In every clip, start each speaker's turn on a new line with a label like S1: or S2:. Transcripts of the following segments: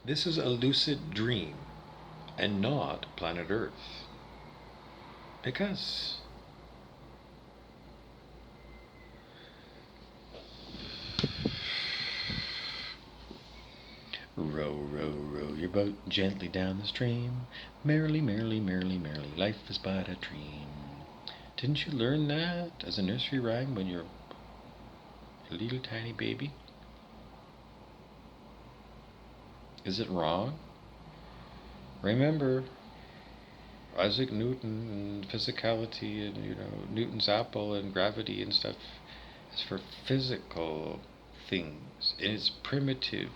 S1: This is a lucid dream and not planet Earth. Because row, row, row your boat gently down the stream. Merrily, merrily, merrily, merrily, life is but a dream. Didn't you learn that as a nursery rhyme when you're a little tiny baby? Is it wrong? Remember, Isaac Newton and physicality and Newton's apple and gravity and stuff is for physical things. And it's primitive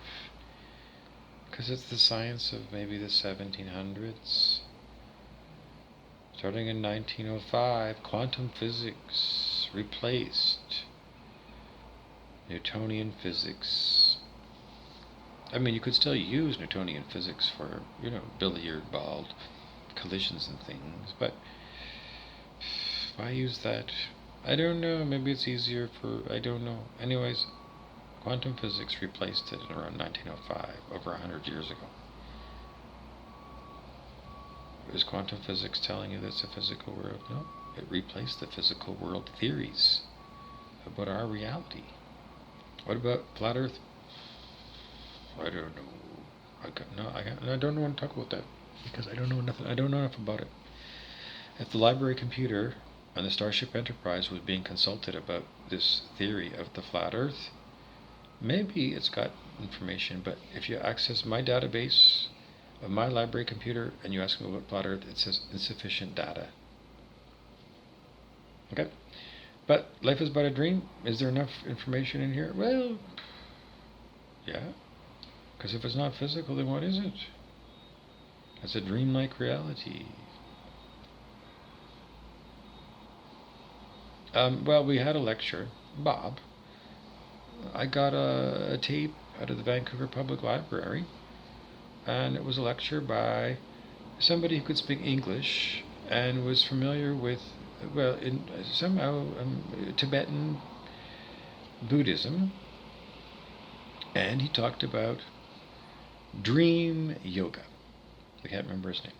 S1: because it's the science of maybe the 1700s. Starting in 1905, quantum physics replaced Newtonian physics. I mean, you could still use Newtonian physics for, billiard ball collisions and things, but why use that? I don't know, maybe it's easier I don't know. Anyways, quantum physics replaced it in around 1905, over 100 years ago. Is quantum physics telling you that's a physical world? No, it replaced the physical world theories about our reality. What about flat Earth? I don't know. I don't want to talk about that because I don't know nothing. I don't know enough about it. If the library computer on the Starship Enterprise was being consulted about this theory of the flat Earth, maybe it's got information. But if you access my database of my library computer and you ask me about flat Earth, it says insufficient data. Okay, but life is but a dream. Is there enough information in here? Well, yeah. Because if it's not physical, then what is it? It's a dreamlike reality. Well, we had a lecture. Bob, I got a tape out of the Vancouver Public Library, and it was a lecture by somebody who could speak English and was familiar with, Tibetan Buddhism, and he talked about dream yoga. I can't remember his name.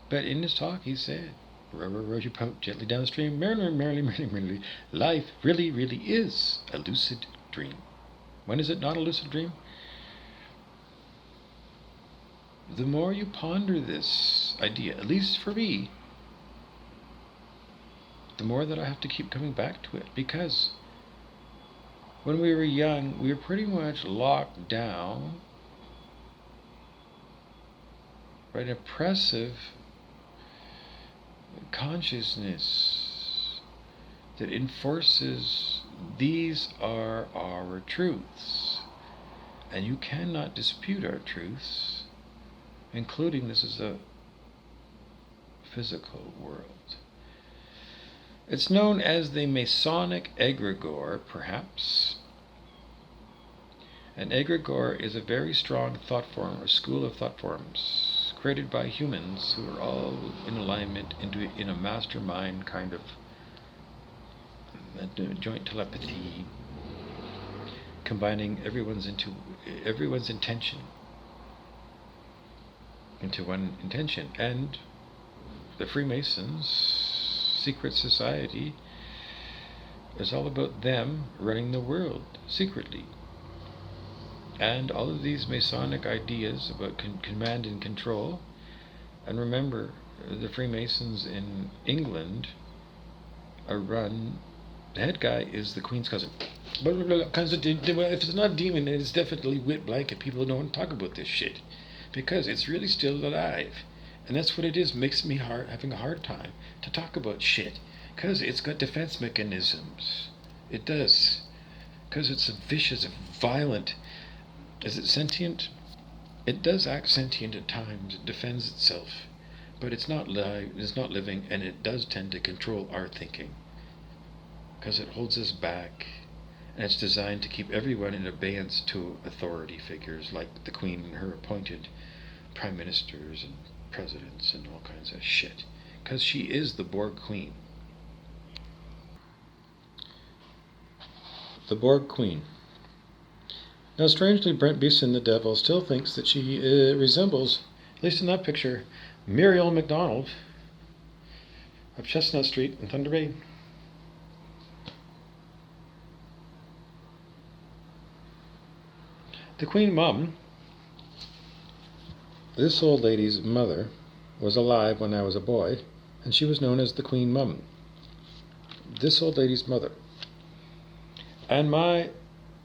S1: But in his talk, he said, row, row, row your boat gently downstream, merrily, merrily, merrily, merrily. Life really, really is a lucid dream. When is it not a lucid dream? The more you ponder this idea, at least for me, the more that I have to keep coming back to it, because when we were young, we were pretty much locked down by an oppressive consciousness that enforces these are our truths, and you cannot dispute our truths, including this is a physical world. It's known as the Masonic egregore, perhaps. An egregore is a very strong thought form, or school of thought forms, created by humans who are all in alignment in a mastermind kind of joint telepathy, combining everyone's intention into one intention. And the Freemasons' secret society is all about them running the world secretly. And all of these Masonic ideas about command and control. And remember, the Freemasons in England are run. The head guy is the Queen's cousin. But if it's not a demon, it's definitely wit blanket. People don't talk about this shit because it's really still alive, and that's what it is. Makes me having a hard time to talk about shit because it's got defense mechanisms. It does, because it's a vicious, violent. Is it sentient? It does act sentient at times. It defends itself, but it's not live. It's not living, and it does tend to control our thinking because it holds us back, and it's designed to keep everyone in abeyance to authority figures like the Queen and her appointed prime ministers and presidents and all kinds of shit, because she is the Borg Queen. The Borg Queen. Now, strangely, Brent Beeson, the devil, still thinks that she resembles, at least in that picture, Muriel MacDonald of Chestnut Street in Thunder Bay. The Queen Mum, this old lady's mother, was alive when I was a boy, and she was known as the Queen Mum. This old lady's mother. And my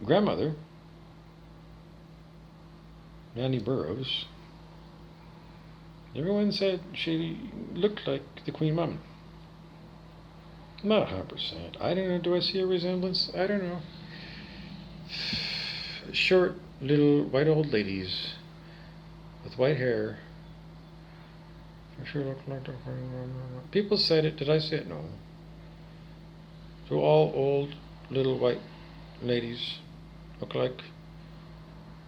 S1: grandmother, Nanny Burroughs, everyone said she looked like the Queen Mum. Not 100%. I don't know. Do I see a resemblance? I don't know. Short, little, white old ladies with white hair. For sure look like the Queen Mum. People said it. Did I say it? No. So all old, little, white ladies look like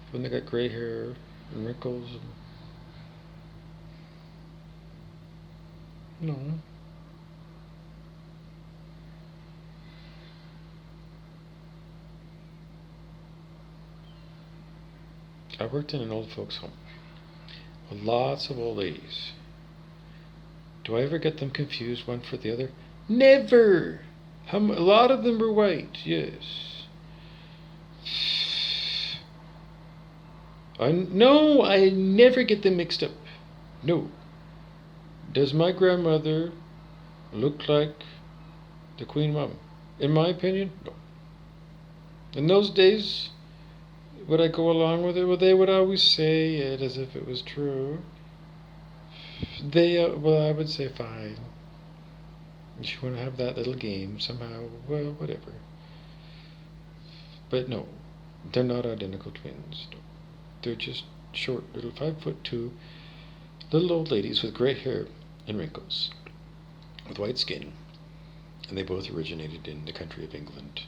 S1: when they got gray hair and wrinkles. No. I worked in an old folks home with lots of old ladies. Do I ever get them confused one for the other? Never! A lot of them were white, yes. I never get them mixed up. No. Does my grandmother look like the Queen Mum? In my opinion, no. In those days, would I go along with it? Well, they would always say it as if it was true. I would say fine. If you want to have that little game somehow, well, whatever. But no, they're not identical twins. No. They're just short, little 5'2", little old ladies with gray hair and wrinkles, with white skin, and they both originated in the country of England.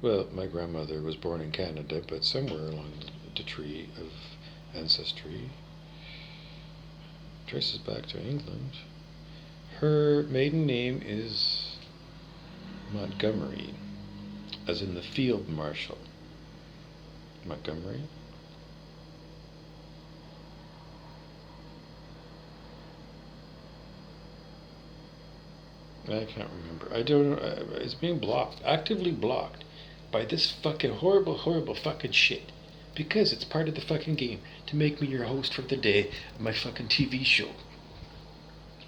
S1: Well, my grandmother was born in Canada, but somewhere along the tree of ancestry traces back to England. Her maiden name is Montgomery, as in the field marshal. Montgomery. I can't remember. I don't know. It's being blocked, actively blocked, by this fucking horrible, horrible fucking shit. Because it's part of the fucking game to make me your host for the day of my fucking TV show.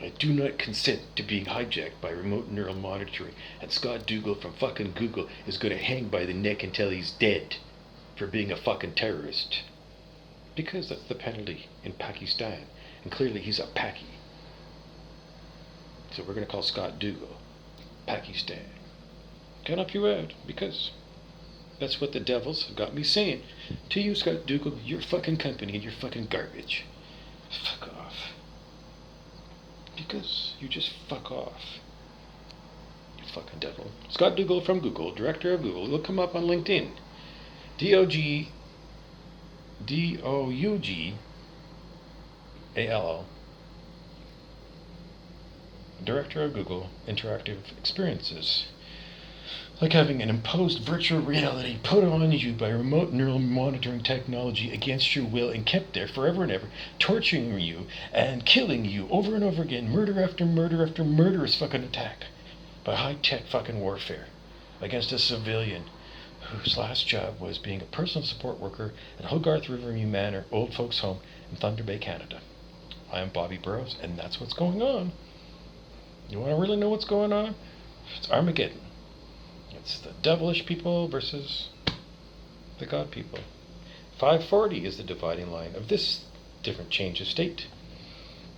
S1: I do not consent to being hijacked by remote neural monitoring, and Scott Dougal from fucking Google is gonna hang by the neck until he's dead for being a fucking terrorist. Because that's the penalty in Pakistan, and clearly he's a Paki. So we're gonna call Scott Dougal Pakistan. Can't help you out, because that's what the devils have got me saying. To you, Scott Dougal, your fucking company and your fucking garbage. Fuck off. Because you just fuck off. You fucking devil. Scott Dougal from Google, director of Google. Look him up on LinkedIn. DOUGALL. Director of Google Interactive Experiences. Like having an imposed virtual reality put on you by remote neural monitoring technology against your will and kept there forever and ever, torturing you and killing you over and over again, murder after murder after murderous fucking attack by high-tech fucking warfare against a civilian whose last job was being a personal support worker at Hogarth Riverview Manor, Old Folks Home in Thunder Bay, Canada. I am Bobby Burroughs, and that's what's going on. You want to really know what's going on? It's Armageddon. It's the devilish people versus the God people. 540 is the dividing line of this different change of state.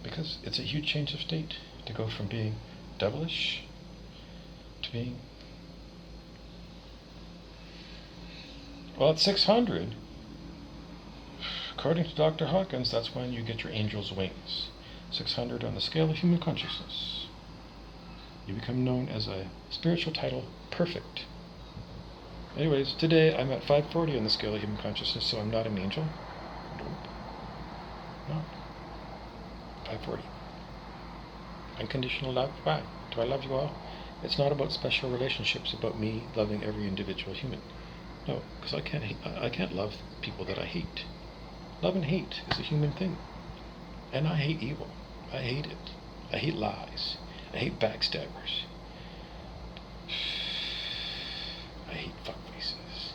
S1: Because it's a huge change of state to go from being devilish to being... Well, at 600, according to Dr. Hawkins, that's when you get your angel's wings. 600 on the scale of human consciousness. You become known as a spiritual title, perfect. Anyways, today I'm at 540 on the scale of human consciousness, so I'm not an angel. Nope. Not. 540. Unconditional love. Why? Do I love you all? It's not about special relationships, it's about me loving every individual human. No, because I can't love people that I hate. Love and hate is a human thing. And I hate evil. I hate it. I hate lies. I hate backstabbers. I hate fuckfaces.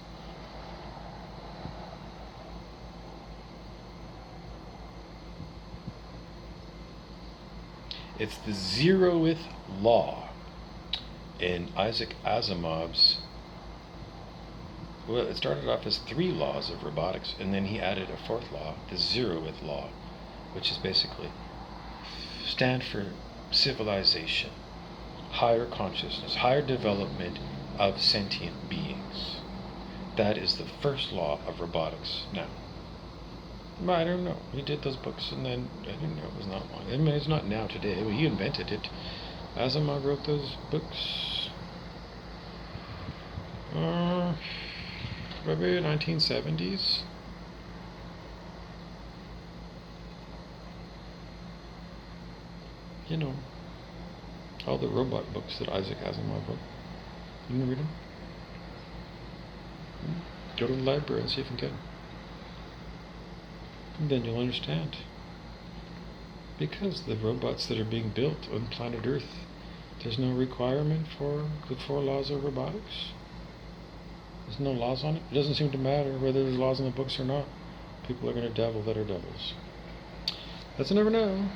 S1: It's the zeroth law in Isaac Asimov's. Well, it started off as 3 laws of robotics, and then he added a 4th law, the zeroth law, which is basically stand for civilization, higher consciousness, higher development of sentient beings. That is the first law of robotics now. I don't know. He did those books, and then I didn't know it was not one. I mean, it's not now today. He invented it. Asimov wrote those books. Maybe 1970s. You know, all the robot books that Isaac Asimov wrote. You can read them. Go to the library and see if you can get them. And then you'll understand. Because the robots that are being built on planet Earth, there's no requirement for the 4 laws of robotics. There's no laws on it. It doesn't seem to matter whether there's laws in the books or not. People are going to dabble that are devils. That's never know.